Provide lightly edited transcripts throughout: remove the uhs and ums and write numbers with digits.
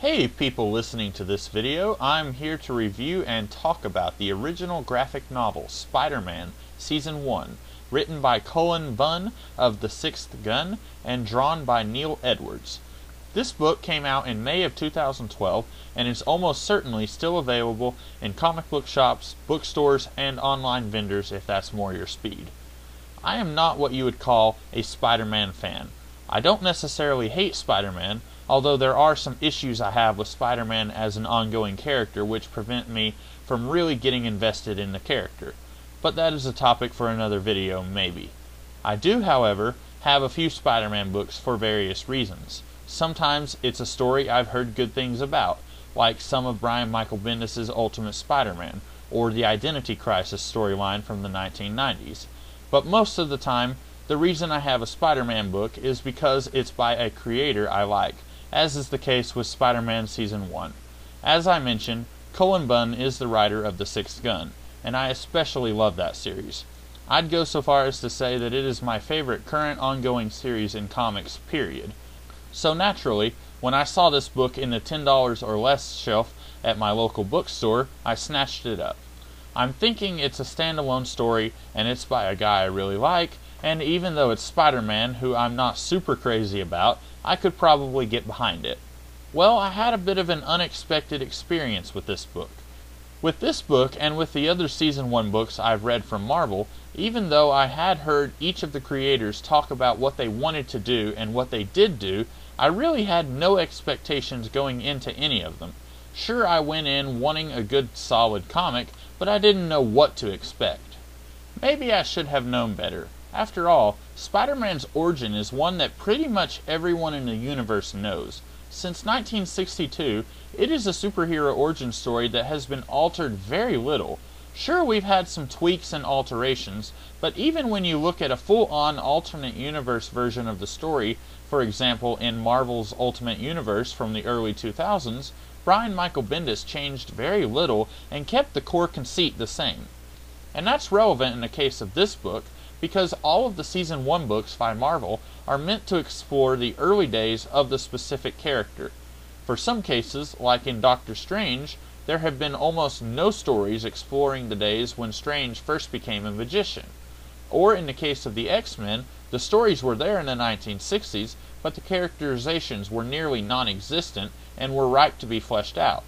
Hey people listening to this video, I'm here to review and talk about the original graphic novel Spider-Man Season 1, written by Cullen Bunn of The Sixth Gun and drawn by Neil Edwards. This book came out in May of 2012 and is almost certainly still available in comic book shops, bookstores, and online vendors if that's more your speed. I am not what you would call a Spider-Man fan. I don't necessarily hate Spider-Man, although there are some issues I have with Spider-Man as an ongoing character which prevent me from really getting invested in the character. But that is a topic for another video, maybe. I do, however, have a few Spider-Man books for various reasons. Sometimes it's a story I've heard good things about, like some of Brian Michael Bendis' Ultimate Spider-Man, or the Identity Crisis storyline from the 1990s. But most of the time, the reason I have a Spider-Man book is because it's by a creator I like, as is the case with Spider-Man Season 1. As I mentioned, Cullen Bunn is the writer of The Sixth Gun, and I especially love that series. I'd go so far as to say that it is my favorite current ongoing series in comics, period. So naturally, when I saw this book in the $10 or less shelf at my local bookstore, I snatched it up. I'm thinking it's a standalone story, and it's by a guy I really like, and even though it's Spider-Man, who I'm not super crazy about, I could probably get behind it. Well, I had a bit of an unexpected experience with this book. With this book, and with the other Season 1 books I've read from Marvel, even though I had heard each of the creators talk about what they wanted to do and what they did do, I really had no expectations going into any of them. Sure, I went in wanting a good, solid comic, but I didn't know what to expect. Maybe I should have known better. After all, Spider-Man's origin is one that pretty much everyone in the universe knows. Since 1962, it is a superhero origin story that has been altered very little. Sure, we've had some tweaks and alterations, but even when you look at a full-on alternate universe version of the story, for example in Marvel's Ultimate Universe from the early 2000s, Brian Michael Bendis changed very little and kept the core conceit the same. And that's relevant in the case of this book, because all of the Season 1 books by Marvel are meant to explore the early days of the specific character. For some cases, like in Doctor Strange, there have been almost no stories exploring the days when Strange first became a magician. Or in the case of the X-Men, the stories were there in the 1960s, but the characterizations were nearly non-existent and were ripe to be fleshed out.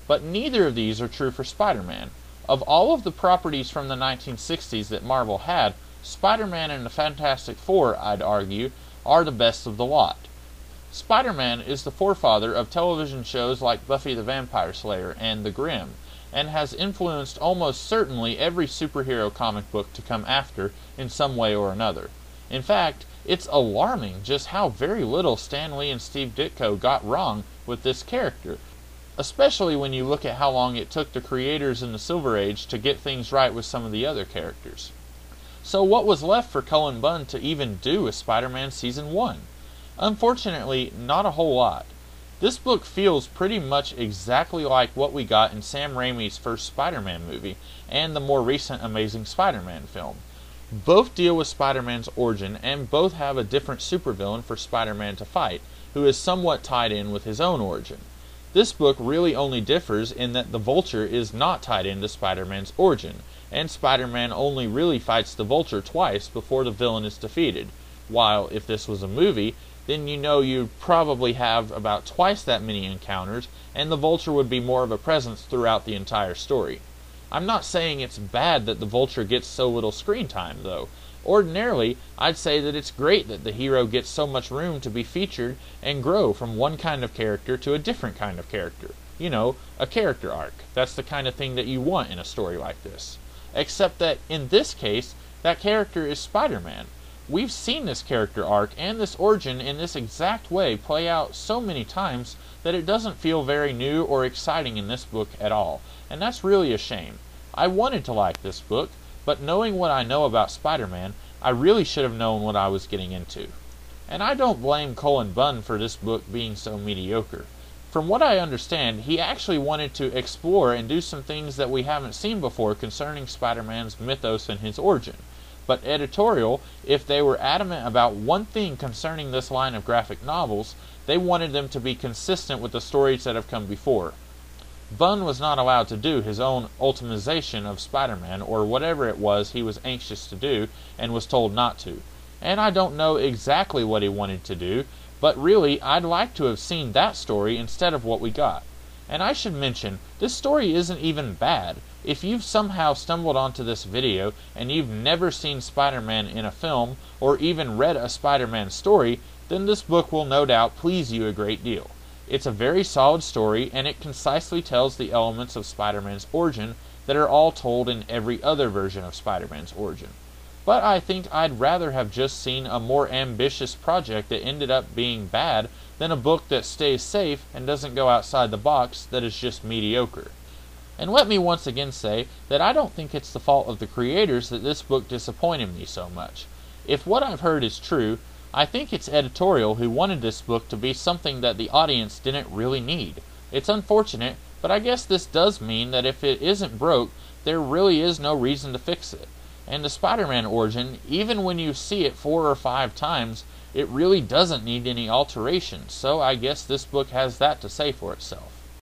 But neither of these are true for Spider-Man. Of all of the properties from the 1960s that Marvel had, Spider-Man and the Fantastic Four, I'd argue, are the best of the lot. Spider-Man is the forefather of television shows like Buffy the Vampire Slayer and The Grimm, and has influenced almost certainly every superhero comic book to come after in some way or another. In fact, it's alarming just how very little Stan Lee and Steve Ditko got wrong with this character, especially when you look at how long it took the creators in the Silver Age to get things right with some of the other characters. So what was left for Cullen Bunn to even do with Spider-Man Season 1? Unfortunately, not a whole lot. This book feels pretty much exactly like what we got in Sam Raimi's first Spider-Man movie and the more recent Amazing Spider-Man film. Both deal with Spider-Man's origin and both have a different supervillain for Spider-Man to fight, who is somewhat tied in with his own origin. This book really only differs in that the Vulture is not tied into Spider-Man's origin, and Spider-Man only really fights the Vulture twice before the villain is defeated, while if this was a movie, then you know you'd probably have about twice that many encounters, and the Vulture would be more of a presence throughout the entire story. I'm not saying it's bad that the Vulture gets so little screen time, though. Ordinarily, I'd say that it's great that the hero gets so much room to be featured and grow from one kind of character to a different kind of character. You know, a character arc. That's the kind of thing that you want in a story like this. Except that, in this case, that character is Spider-Man. We've seen this character arc and this origin in this exact way play out so many times that it doesn't feel very new or exciting in this book at all, and that's really a shame. I wanted to like this book, but knowing what I know about Spider-Man, I really should have known what I was getting into. And I don't blame Cullen Bunn for this book being so mediocre. From what I understand, he actually wanted to explore and do some things that we haven't seen before concerning Spider-Man's mythos and his origin. But editorial, if they were adamant about one thing concerning this line of graphic novels, They wanted them to be consistent with the stories that have come before. Bunn was not allowed to do his own ultimization of Spider-Man, or whatever it was he was anxious to do and was told not to. And I don't know exactly what he wanted to do, but really I'd like to have seen that story instead of what we got. And I should mention, this story isn't even bad. If you've somehow stumbled onto this video and you've never seen Spider-Man in a film, or even read a Spider-Man story, then this book will no doubt please you a great deal. It's a very solid story, and it concisely tells the elements of Spider-Man's origin that are all told in every other version of Spider-Man's origin. But I think I'd rather have just seen a more ambitious project that ended up being bad than a book that stays safe and doesn't go outside the box that is just mediocre. And let me once again say that I don't think it's the fault of the creators that this book disappointed me so much. If what I've heard is true, I think it's editorial who wanted this book to be something that the audience didn't really need. It's unfortunate, but I guess this does mean that if it isn't broke, there really is no reason to fix it. And the Spider-Man origin, even when you see it 4 or 5 times, it really doesn't need any alteration, so I guess this book has that to say for itself.